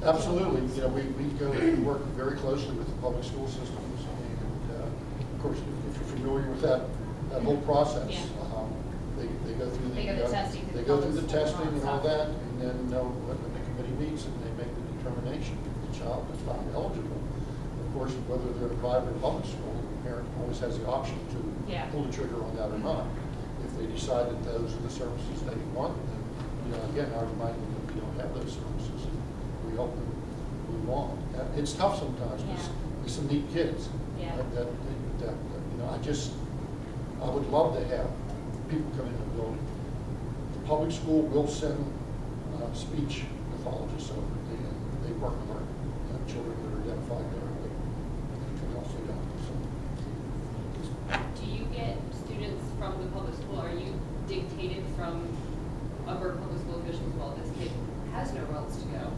Absolutely. You know, we work very closely with the public school systems, and of course, if you're familiar with that whole process, Yeah. they go through They go through testing. they go through the public school testing and all stuff. that, and then when the committee meets and they make the determination if the child is found eligible. Of course, whether they're in a private or public school, the parent always has the option to Yeah. pull the trigger on that or not. If they decide that those are the services they want, then, you know, again, I remind them that we don't have those services. We help them move on. It's tough sometimes because Yeah. there's some neat kids. Yeah. That, you know, I would love to have people come into the building. The public school will send speech pathologists over. They work with our children that are identified there, but anything else they don't. So. Do you get students from the public school? Are you dictated from upper public school officials? Well, this kid has nowhere else to go.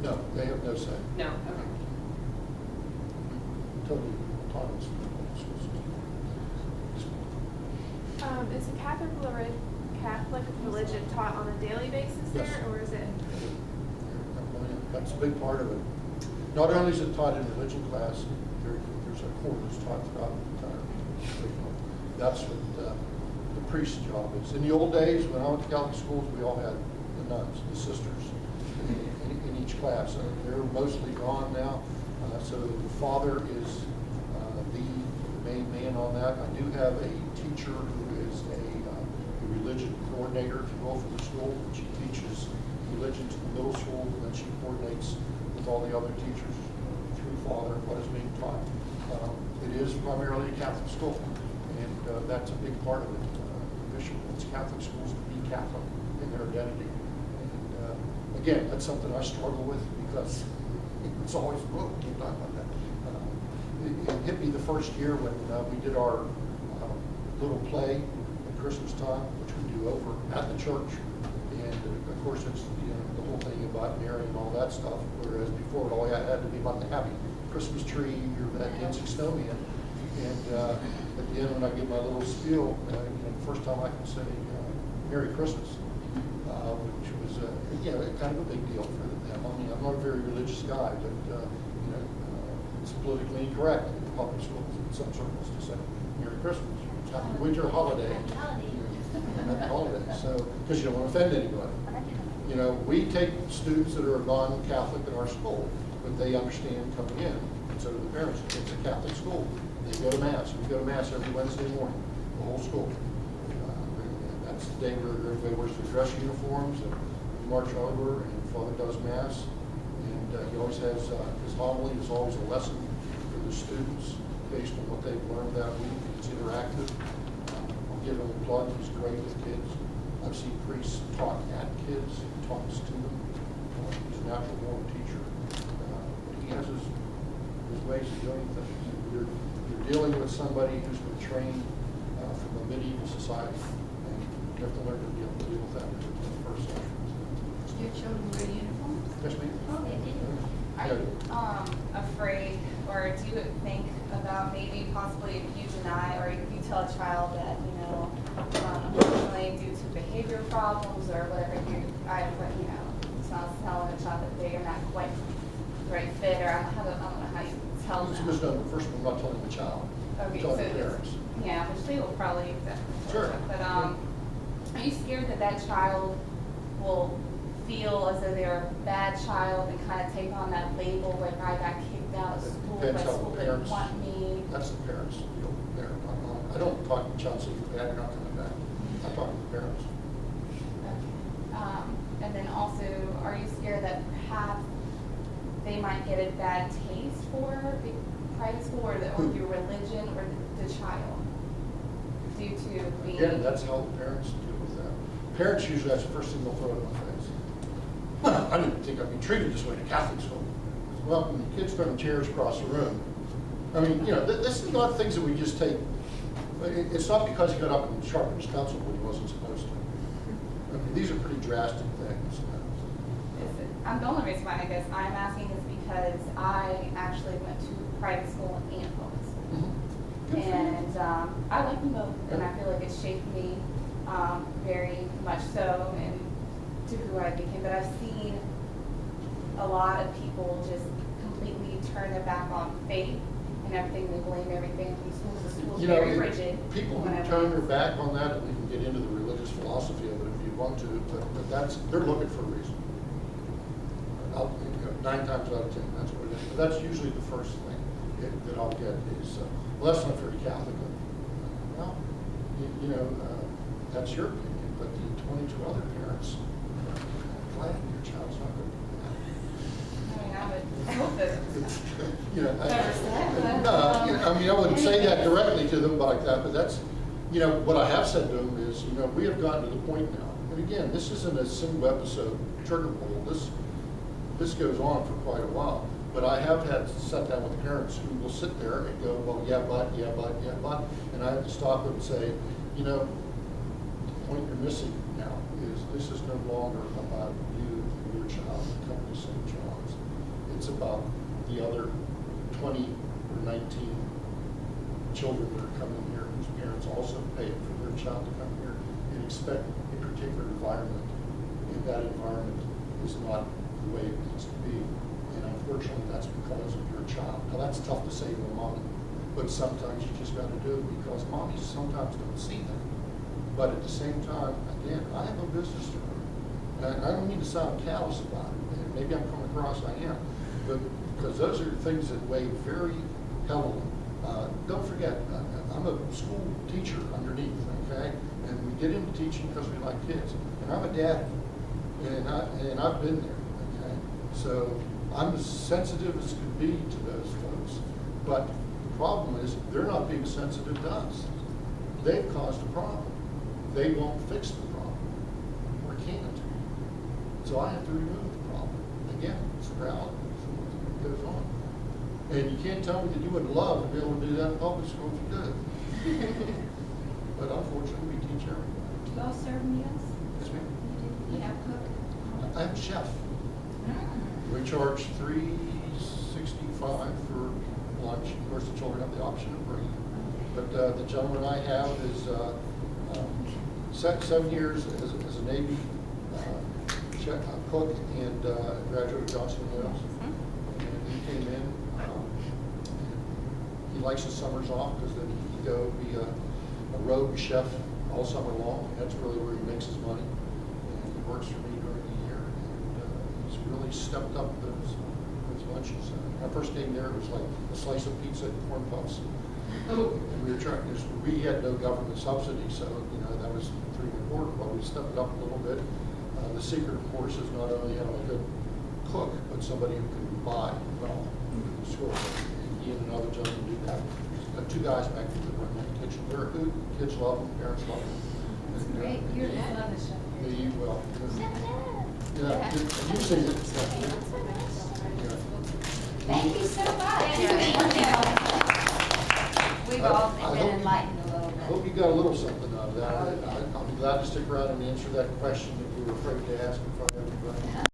No, they have no say. No. Okay. Totally autonomous from the public school system. Is the Catholic religion taught on a daily basis there, Yes. or is it? That's a big part of it. Not only is it taught in religion class, there's a course that's taught throughout the entire curriculum. That's what the priest's job is. In the old days, when I went to Catholic schools, we all had the nuns, the sisters, in each class. They're mostly gone now, so the father is the main man on that. I do have a teacher who is a religion coordinator, if you will, for the school. She teaches religion to the middle school, and then she coordinates with all the other teachers through father what is being taught. It is primarily a Catholic school, and that's a big part of it. The mission wants Catholic schools to be Catholic in their identity. And again, that's something I struggle with because it's always, whoa, can't talk about that. It hit me the first year when we did our little play at Christmas time, which we do over at the church. And of course, it's the whole thing about Mary and all that stuff. Whereas before, it all had to be about the happy Christmas tree or that dancing snowman. And at the end, when I give my little spiel, the first time I can say Merry Christmas, which was kind of a big deal for them. I mean, I'm not a very religious guy, but it's politically incorrect in public schools in some circles to say Merry Christmas. Happy winter holiday. Happy holiday. So, because you don't want to offend anybody. You know, we take students that are non-Catholic in our school, but they understand coming in, and so do the parents. It's a Catholic school. They go to Mass. We go to Mass every Wednesday morning, the whole school. And that's the day where everybody wears their dress uniforms, and we march over, and Father does Mass. And he always has, his homily is always a lesson for the students based on what they've learned that week. It's interactive. I'll give him a plug. He's great with kids. I've seen priests talk at kids. He talks to them. He's a natural born teacher. But he has his ways of doing things. You're dealing with somebody who's been trained from a medieval society, and you have to learn to deal with that in the first century. Your children wear uniforms? Yes, ma'am. Oh, they do. Are you afraid, or do you think about maybe possibly if you deny or if you tell a child that, unfortunately due to behavioral problems or whatever, it's not telling a child that they are not quite the right fit, or I don't know how you tell It's a them. misnomer. First of all, I'm not telling the child. Okay, Tell so the parents. yeah, which they will probably definitely. Sure. But are you scared that that child will feel as though they're a bad child and kind of take on that label, like I got kicked out of school, Depends my how school the didn't parents. want me? That's the parents. I don't talk to the child, say you're bad, you're not coming back. I talk to the parents. And then also, are you scared that perhaps they might get a bad taste for the private school or your religion or the child due to being? Again, that's how the parents deal with that. Parents usually, that's the first thing they'll throw in my face. Well, I didn't think I'd be treated this way in a Catholic school. Well, when the kids throwing chairs across the room, I mean, this is not things that we just take. It's not because he got up and sharpened his pencil when he wasn't supposed to. I mean, these are pretty drastic things. The only reason why I guess I'm asking is because I actually went to private school and public school. And I like them both, and I feel like it shaped me very much so and to who I became. But I've seen a lot of people just completely turn their back on faith and everything, they blame everything from schools. The school's You know, very rigid. people who whenever turn their it's- back on that, we can get into the religious philosophy of it if you want to, but that's, they're looking for a reason. You know, 9 times out of 10, that's what it is. But that's usually the first thing that I'll get is, well, that's not very Catholic. Well, you know, that's your opinion, but the 22 other parents are glad your child's not going to do that. I mean, I would hope that it's You know, Never said that. no, you know, I mean, I wouldn't say that directly to them like that, but that's, you know, what I have said to them is, you know, we have gotten to the point now, and again, this isn't a single episode trigger pull. This goes on for quite a while. But I have had to sit down with parents who will sit there and go, well, yeah, but, and I have to stop them and say, you know, the point you're missing now is this is no longer about you and your child coming to St. John's. It's about the other 20 or 19 children that are coming here whose parents also pay for their child to come here and expect a particular environment. And that environment is not the way it needs to be. And unfortunately, that's because of your child. Now, that's tough to say to a mom, but sometimes you just got to do it because mommies sometimes don't see that. But at the same time, again, I have no business to her. And I don't mean to sound callous about it, and maybe I'm coming across I am, but because those are things that weigh very heavily. Don't forget, I'm a school teacher underneath, okay? And we get into teaching because we like kids. And I'm a dad, and I've been there, okay? So I'm as sensitive as could be to those folks. But the problem is, they're not being sensitive to us. They've caused a problem. They won't fix the problem, or can't. So I have to remove the problem. Again, it's a reality. It goes on. And you can't tell me that you would love to be able to do that in public school if you could. But unfortunately, we teach everybody. Do y'all serve meals? Yes, ma'am. You have cook? I have a chef. Mm. We charge $3.65 for lunch. Of course, the children have the option of bringing. But the gentleman I have is 7 years as a Navy chef, cook, and graduate of Johnson & Wales. And he came in. He likes his summers off because then he can go be a rogue chef all summer long. And that's really where he makes his money. And he works for me during the year. And he's really stepped up those lunches. When I first came there, it was like a slice of pizza and corn puffs. Oh. And we were trying, we had no government subsidy, so, you know, that was pretty important, but we stepped it up a little bit. The secret, of course, is not only having a good cook, but somebody who can buy well in the school. And he and another gentleman do that. 2 guys back there that run that kitchen. They're good. Kids love them, parents love them. That's And, great. You're I that. love the chef. They eat well. Yeah, you've seen it. Yeah. Thank you so much. We've I all hope been you- enlightened a little I hope bit. you got a little something out of that. I'll be glad to stick around and answer that question that you were afraid to ask in front of everybody.